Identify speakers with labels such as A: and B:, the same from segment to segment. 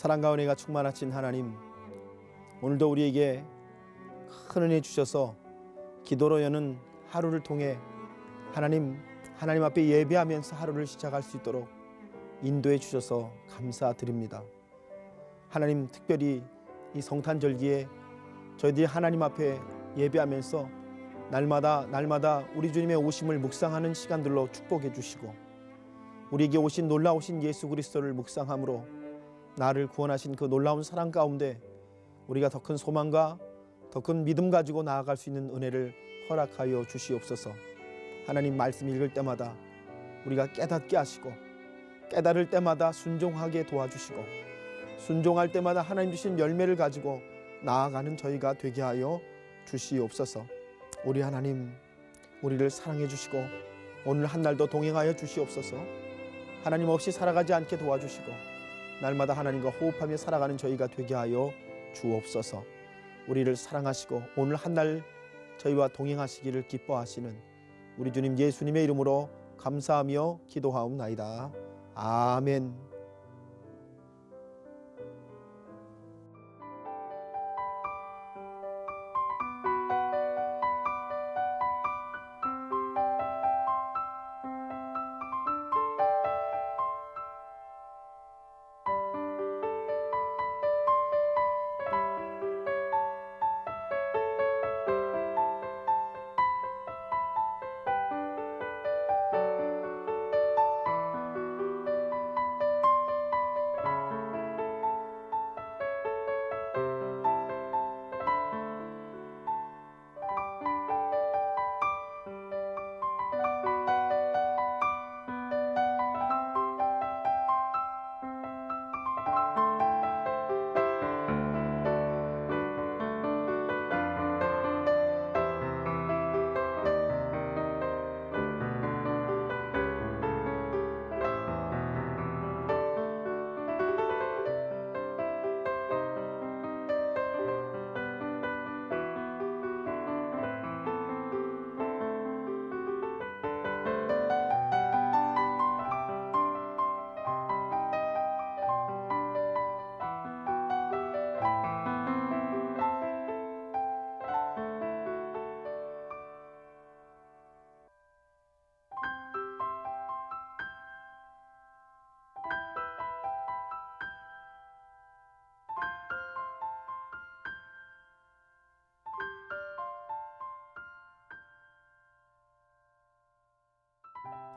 A: 사랑과 은혜가 충만하신 하나님, 오늘도 우리에게 큰 은혜 주셔서 기도로 여는 하루를 통해 하나님 앞에 예배하면서 하루를 시작할 수 있도록 인도해 주셔서 감사드립니다. 하나님, 특별히 이 성탄절기에 저희들이 하나님 앞에 예배하면서 날마다 우리 주님의 오심을 묵상하는 시간들로 축복해 주시고, 우리에게 오신 놀라우신 예수 그리스도를 묵상함으로 나를 구원하신 그 놀라운 사랑 가운데 우리가 더 큰 소망과 더 큰 믿음 가지고 나아갈 수 있는 은혜를 허락하여 주시옵소서. 하나님, 말씀 읽을 때마다 우리가 깨닫게 하시고, 깨달을 때마다 순종하게 도와주시고, 순종할 때마다 하나님 주신 열매를 가지고 나아가는 저희가 되게 하여 주시옵소서. 우리 하나님, 우리를 사랑해 주시고 오늘 한 날도 동행하여 주시옵소서. 하나님 없이 살아가지 않게 도와주시고 날마다 하나님과 호흡하며 살아가는 저희가 되게 하여 주옵소서. 우리를 사랑하시고 오늘 한 날 저희와 동행하시기를 기뻐하시는 우리 주님 예수님의 이름으로 감사하며 기도하옵나이다. 아멘.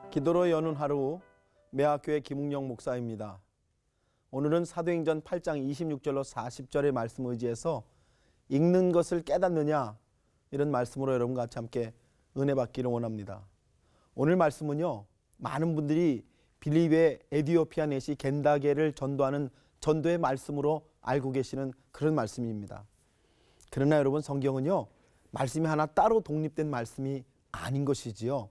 A: 기도로 여는 하루, 매화교회 김웅영 목사입니다. 오늘은 사도행전 8장 26절로 40절의 말씀을 의지해서 읽는 것을 깨닫느냐, 이런 말씀으로 여러분과 같이 함께 은혜 받기를 원합니다. 오늘 말씀은요, 많은 분들이 빌립의 에디오피아 내시 겐다게를 전도하는 전도의 말씀으로 알고 계시는 그런 말씀입니다. 그러나 여러분, 성경은요, 말씀이 하나 따로 독립된 말씀이 아닌 것이지요.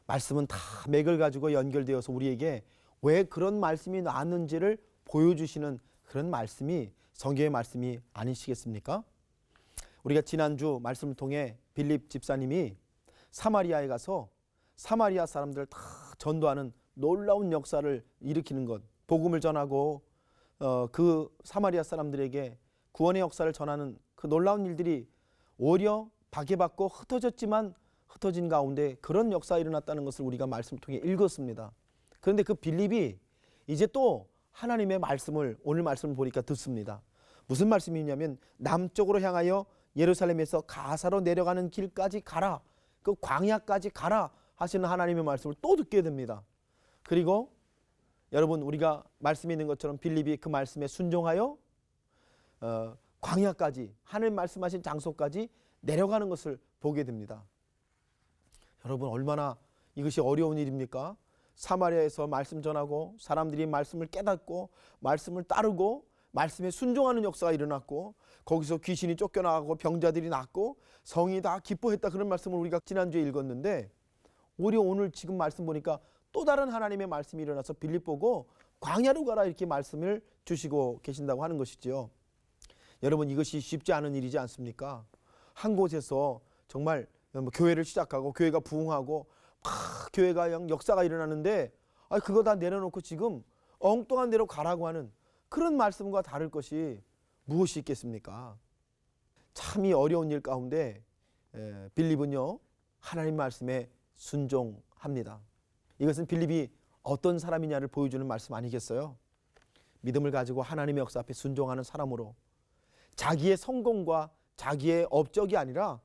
A: 말씀은 다 맥을 가지고 연결되어서 우리에게 왜 그런 말씀이 나왔는지를 보여주시는 그런 말씀이 성경의 말씀이 아니시겠습니까? 우리가 지난주 말씀을 통해 빌립 집사님이 사마리아에 가서 사마리아 사람들을 다 전도하는 놀라운 역사를 일으키는 것, 복음을 전하고 그 사마리아 사람들에게 구원의 역사를 전하는 그 놀라운 일들이 오히려 박해받고 흩어졌지만 흩어진 가운데 그런 역사가 일어났다는 것을 우리가 말씀을 통해 읽었습니다. 그런데 그 빌립이 이제 또 하나님의 말씀을, 오늘 말씀을 보니까 듣습니다. 무슨 말씀이냐면 남쪽으로 향하여 예루살렘에서 가사로 내려가는 길까지 가라, 그 광야까지 가라 하시는 하나님의 말씀을 또 듣게 됩니다. 그리고 여러분, 우리가 말씀이 있는 것처럼 빌립이 그 말씀에 순종하여 광야까지, 하나님 말씀하신 장소까지 내려가는 것을 보게 됩니다. 여러분, 얼마나 이것이 어려운 일입니까? 사마리아에서 말씀 전하고 사람들이 말씀을 깨닫고 말씀을 따르고 말씀에 순종하는 역사가 일어났고, 거기서 귀신이 쫓겨나가고 병자들이 낫고 성이 다 기뻐했다, 그런 말씀을 우리가 지난주에 읽었는데, 오히려 오늘 지금 말씀 보니까 또 다른 하나님의 말씀이 일어나서 빌립 보고 광야로 가라, 이렇게 말씀을 주시고 계신다고 하는 것이지요. 여러분, 이것이 쉽지 않은 일이지 않습니까? 한 곳에서 정말 교회를 시작하고 교회가 부흥하고 막 교회가 역사가 일어나는데, 그거 다 내려놓고 지금 엉뚱한 데로 가라고 하는 그런 말씀과 다를 것이 무엇이 있겠습니까? 참 이 어려운 일 가운데 빌립은요 하나님 말씀에 순종합니다. 이것은 빌립이 어떤 사람이냐를 보여주는 말씀 아니겠어요? 믿음을 가지고 하나님의 역사 앞에 순종하는 사람으로 자기의 성공과 자기의 업적이 아니라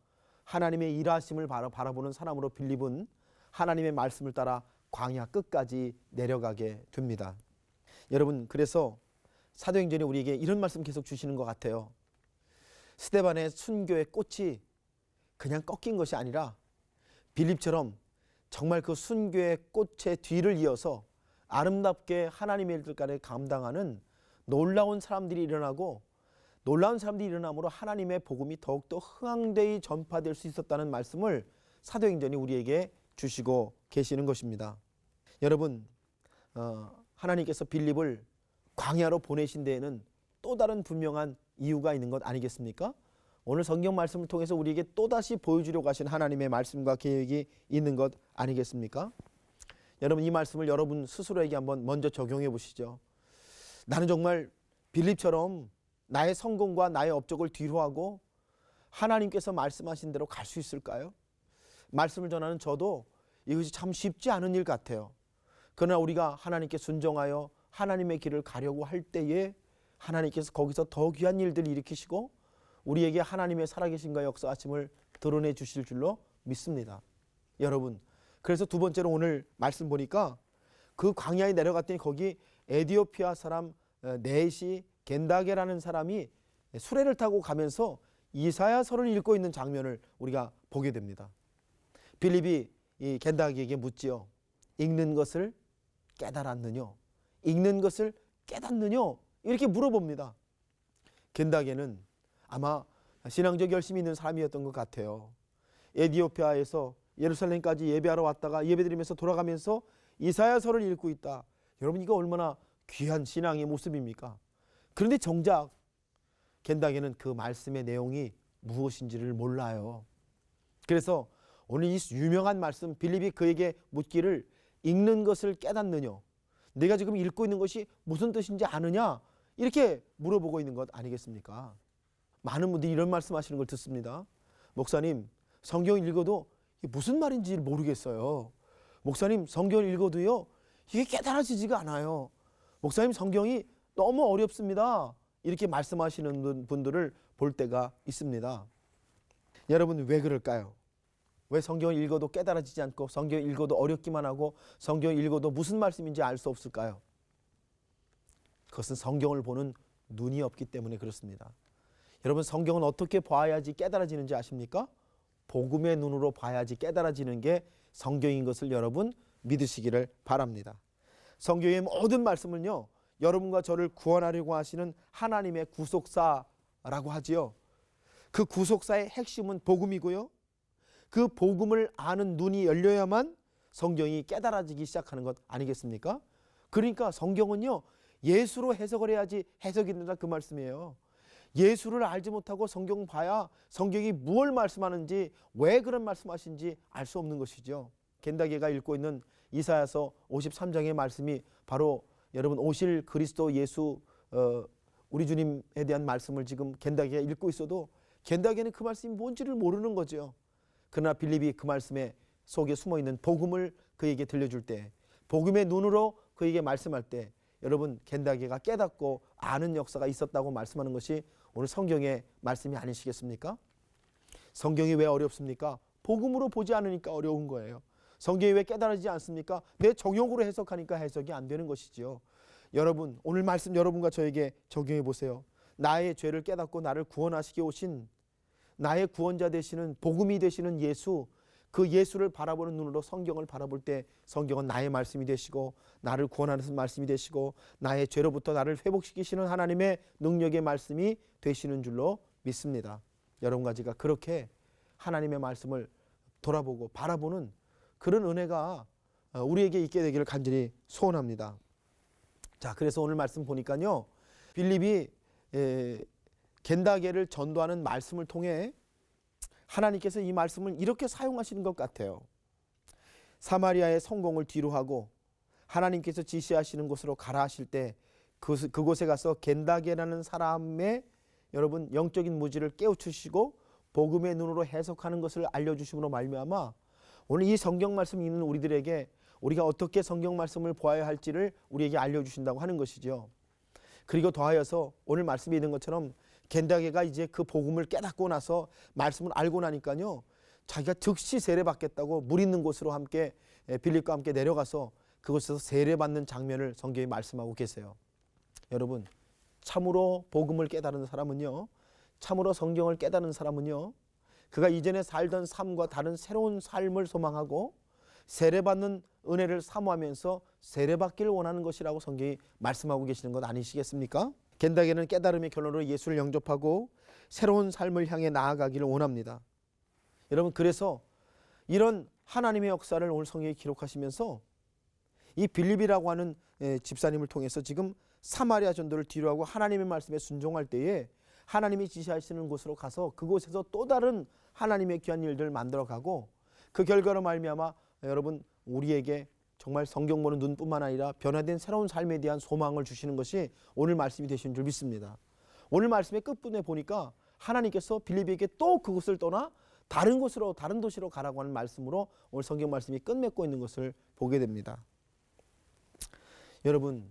A: 하나님의 일하심을 바라보는 사람으로 빌립은 하나님의 말씀을 따라 광야 끝까지 내려가게 됩니다. 여러분, 그래서 사도행전이 우리에게 이런 말씀 계속 주시는 것 같아요. 스데반의 순교의 꽃이 그냥 꺾인 것이 아니라 빌립처럼 정말 그 순교의 꽃의 뒤를 이어서 아름답게 하나님의 일들까지 감당하는 놀라운 사람들이 일어나고, 놀라운 사람들이 일어남으로 하나님의 복음이 더욱더 흥황되이 전파될 수 있었다는 말씀을 사도행전이 우리에게 주시고 계시는 것입니다. 여러분, 하나님께서 빌립을 광야로 보내신 데에는 또 다른 분명한 이유가 있는 것 아니겠습니까? 오늘 성경 말씀을 통해서 우리에게 또다시 보여주려고 하신 하나님의 말씀과 계획이 있는 것 아니겠습니까? 여러분, 이 말씀을 여러분 스스로에게 한번 먼저 적용해 보시죠. 나는 정말 빌립처럼 나의 성공과 나의 업적을 뒤로하고 하나님께서 말씀하신 대로 갈 수 있을까요? 말씀을 전하는 저도 이것이 참 쉽지 않은 일 같아요. 그러나 우리가 하나님께 순종하여 하나님의 길을 가려고 할 때에 하나님께서 거기서 더 귀한 일들을 일으키시고 우리에게 하나님의 살아계신과 역사하심을 드러내 주실 줄로 믿습니다. 여러분, 그래서 두 번째로 오늘 말씀 보니까 그 광야에 내려갔더니 거기 에디오피아 사람 네시 겐다게라는 사람이 수레를 타고 가면서 이사야서를 읽고 있는 장면을 우리가 보게 됩니다. 빌립이 이 겐다게에게 묻지요. 읽는 것을 깨달았느뇨? 읽는 것을 깨닫느뇨? 이렇게 물어봅니다. 겐다게는 아마 신앙적 열심이 있는 사람이었던 것 같아요. 에디오피아에서 예루살렘까지 예배하러 왔다가 예배드리면서 돌아가면서 이사야서를 읽고 있다. 여러분, 이거 얼마나 귀한 신앙의 모습입니까? 그런데 정작 겐다게는 그 말씀의 내용이 무엇인지를 몰라요. 그래서 오늘 이 유명한 말씀, 빌립이 그에게 묻기를 읽는 것을 깨닫느냐, 내가 지금 읽고 있는 것이 무슨 뜻인지 아느냐, 이렇게 물어보고 있는 것 아니겠습니까? 많은 분들이 이런 말씀하시는 걸 듣습니다. 목사님, 성경을 읽어도 이게 무슨 말인지 모르겠어요. 목사님, 성경을 읽어도요 이게 깨달아지지가 않아요. 목사님, 성경이 너무 어렵습니다. 이렇게 말씀하시는 분들을 볼 때가 있습니다. 여러분, 왜 그럴까요? 왜 성경을 읽어도 깨달아지지 않고 성경을 읽어도 어렵기만 하고 성경을 읽어도 무슨 말씀인지 알 수 없을까요? 그것은 성경을 보는 눈이 없기 때문에 그렇습니다. 여러분, 성경은 어떻게 봐야지 깨달아지는지 아십니까? 복음의 눈으로 봐야지 깨달아지는 게 성경인 것을 여러분 믿으시기를 바랍니다. 성경의 모든 말씀은요, 여러분과 저를 구원하려고 하시는 하나님의 구속사라고 하지요. 그 구속사의 핵심은 복음이고요. 그 복음을 아는 눈이 열려야만 성경이 깨달아지기 시작하는 것 아니겠습니까? 그러니까 성경은요, 예수로 해석을 해야지 해석이 된다, 그 말씀이에요. 예수를 알지 못하고 성경 봐야 성경이 무엇을 말씀하는지, 왜 그런 말씀하신지 알 수 없는 것이죠. 겐다게가 읽고 있는 이사야서 53장의 말씀이 바로 여러분 오실 그리스도 예수, 우리 주님에 대한 말씀을 지금 겐다게가 읽고 있어도 겐다게는 그 말씀이 뭔지를 모르는 거죠. 그러나 빌립이 그 말씀에 속에 숨어있는 복음을 그에게 들려줄 때, 복음의 눈으로 그에게 말씀할 때 여러분 겐다게가 깨닫고 아는 역사가 있었다고 말씀하는 것이 오늘 성경의 말씀이 아니시겠습니까? 성경이 왜 어렵습니까? 복음으로 보지 않으니까 어려운 거예요. 성경이 왜 깨달아지지 않습니까? 내 정욕으로 해석하니까 해석이 안 되는 것이지요. 여러분, 오늘 말씀 여러분과 저에게 적용해 보세요. 나의 죄를 깨닫고 나를 구원하시게 오신 나의 구원자 되시는, 복음이 되시는 예수, 그 예수를 바라보는 눈으로 성경을 바라볼 때 성경은 나의 말씀이 되시고 나를 구원하는 말씀이 되시고 나의 죄로부터 나를 회복시키시는 하나님의 능력의 말씀이 되시는 줄로 믿습니다. 여러분과 제가 그렇게 하나님의 말씀을 돌아보고 바라보는 그런 은혜가 우리에게 있게 되기를 간절히 소원합니다. 자, 그래서 오늘 말씀 보니까요, 빌립이 겐다게를 전도하는 말씀을 통해 하나님께서 이 말씀을 이렇게 사용하시는 것 같아요. 사마리아의 성공을 뒤로하고 하나님께서 지시하시는 곳으로 가라 하실 때 그곳에 가서 겐다게라는 사람의 여러분 영적인 무지를 깨우치시고 복음의 눈으로 해석하는 것을 알려주심으로 말미암아 오늘 이 성경 말씀 읽는 우리들에게 우리가 어떻게 성경 말씀을 보아야 할지를 우리에게 알려주신다고 하는 것이죠. 그리고 더하여서 오늘 말씀에 있는 것처럼 겐다게가 이제 그 복음을 깨닫고 나서 말씀을 알고 나니까요, 자기가 즉시 세례받겠다고 물 있는 곳으로 함께 빌립과 함께 내려가서 그곳에서 세례받는 장면을 성경이 말씀하고 계세요. 여러분, 참으로 복음을 깨달은 사람은요, 참으로 성경을 깨달은 사람은요, 그가 이전에 살던 삶과 다른 새로운 삶을 소망하고 세례받는 은혜를 사모하면서 세례받기를 원하는 것이라고 성경이 말씀하고 계시는 것 아니시겠습니까? 겐다게는 깨달음의 결론으로 예수를 영접하고 새로운 삶을 향해 나아가기를 원합니다. 여러분, 그래서 이런 하나님의 역사를 오늘 성경에 기록하시면서 이 빌립이라고 하는 집사님을 통해서 지금 사마리아 전도를 뒤로하고 하나님의 말씀에 순종할 때에 하나님이 지시하시는 곳으로 가서 그곳에서 또 다른 하나님의 귀한 일들을 만들어가고 그 결과로 말미암아 여러분 우리에게 정말 성경 보는 눈뿐만 아니라 변화된 새로운 삶에 대한 소망을 주시는 것이 오늘 말씀이 되신 줄 믿습니다. 오늘 말씀의 끝부분에 보니까 하나님께서 빌립에게 또 그곳을 떠나 다른 곳으로, 다른 도시로 가라고 하는 말씀으로 오늘 성경 말씀이 끝맺고 있는 것을 보게 됩니다. 여러분,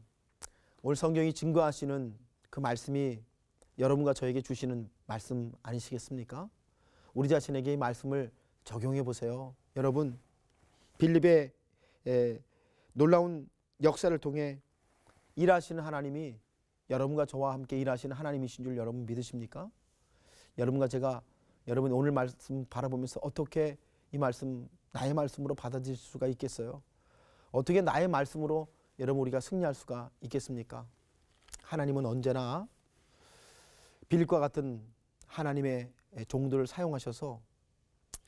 A: 오늘 성경이 증거하시는 그 말씀이 여러분과 저에게 주시는 말씀 아니시겠습니까? 우리 자신에게 이 말씀을 적용해 보세요. 여러분, 빌립의 놀라운 역사를 통해 일하시는 하나님이 여러분과 저와 함께 일하시는 하나님이신 줄 여러분 믿으십니까? 여러분과 제가 여러분 오늘 말씀 바라보면서 어떻게 이 말씀 나의 말씀으로 받아들일 수가 있겠어요? 어떻게 나의 말씀으로 여러분 우리가 승리할 수가 있겠습니까? 하나님은 언제나 빌립과 같은 하나님의 종들을 사용하셔서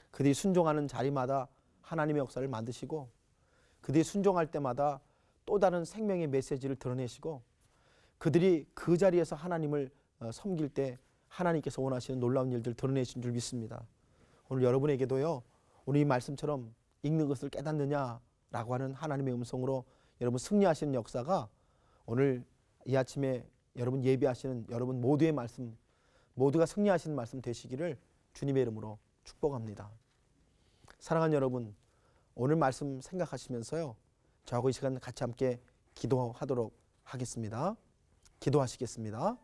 A: 그들이 순종하는 자리마다 하나님의 역사를 만드시고 그들이 순종할 때마다 또 다른 생명의 메시지를 드러내시고 그들이 그 자리에서 하나님을 섬길 때 하나님께서 원하시는 놀라운 일들을 드러내신 줄 믿습니다. 오늘 여러분에게도요, 오늘 이 말씀처럼 읽는 것을 깨닫느냐라고 하는 하나님의 음성으로 여러분 승리하시는 역사가 오늘 이 아침에 여러분 예배하시는 여러분 모두의 말씀, 모두가 승리하시는 말씀 되시기를 주님의 이름으로 축복합니다. 사랑하는 여러분, 오늘 말씀 생각하시면서요, 저하고 이 시간 같이 함께 기도하도록 하겠습니다. 기도하시겠습니다.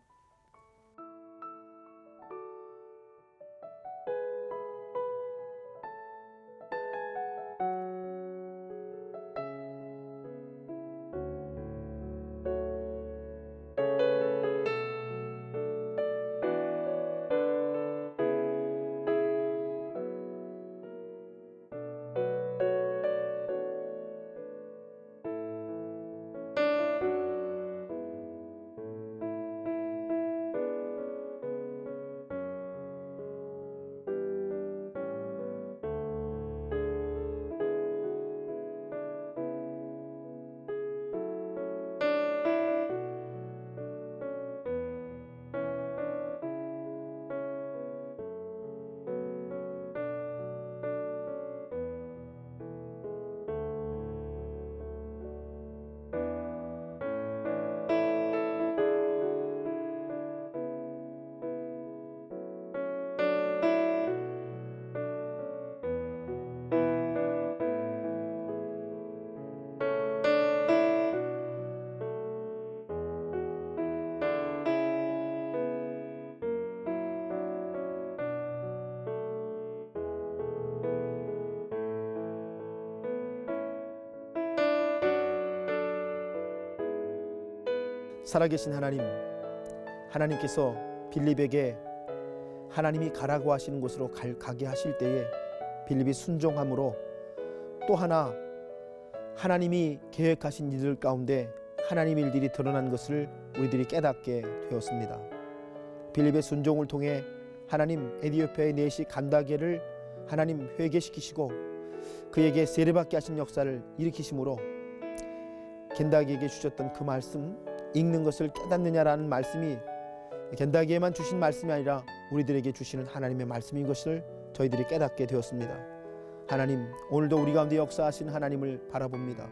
A: 살아계신 하나님, 하나님께서 빌립에게 하나님이 가라고 하시는 곳으로 가게 하실 때에 빌립이 순종함으로 또 하나 하나님이 계획하신 일들 가운데 하나님의 일들이 드러난 것을 우리들이 깨닫게 되었습니다. 빌립의 순종을 통해 하나님 에디오피아의 내시 간다게를 하나님 회개시키시고 그에게 세례받게 하신 역사를 일으키심으로 겐다게에게 주셨던 그 말씀, 읽는 것을 깨닫느냐라는 말씀이 겐다게에만 주신 말씀이 아니라 우리들에게 주시는 하나님의 말씀인 것을 저희들이 깨닫게 되었습니다. 하나님, 오늘도 우리 가운데 역사하신 하나님을 바라봅니다.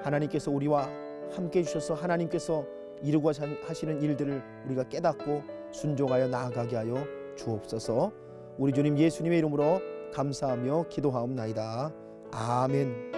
A: 하나님께서 우리와 함께 해주셔서 하나님께서 이루고 하시는 일들을 우리가 깨닫고 순종하여 나아가게 하여 주옵소서. 우리 주님 예수님의 이름으로 감사하며 기도하옵나이다. 아멘.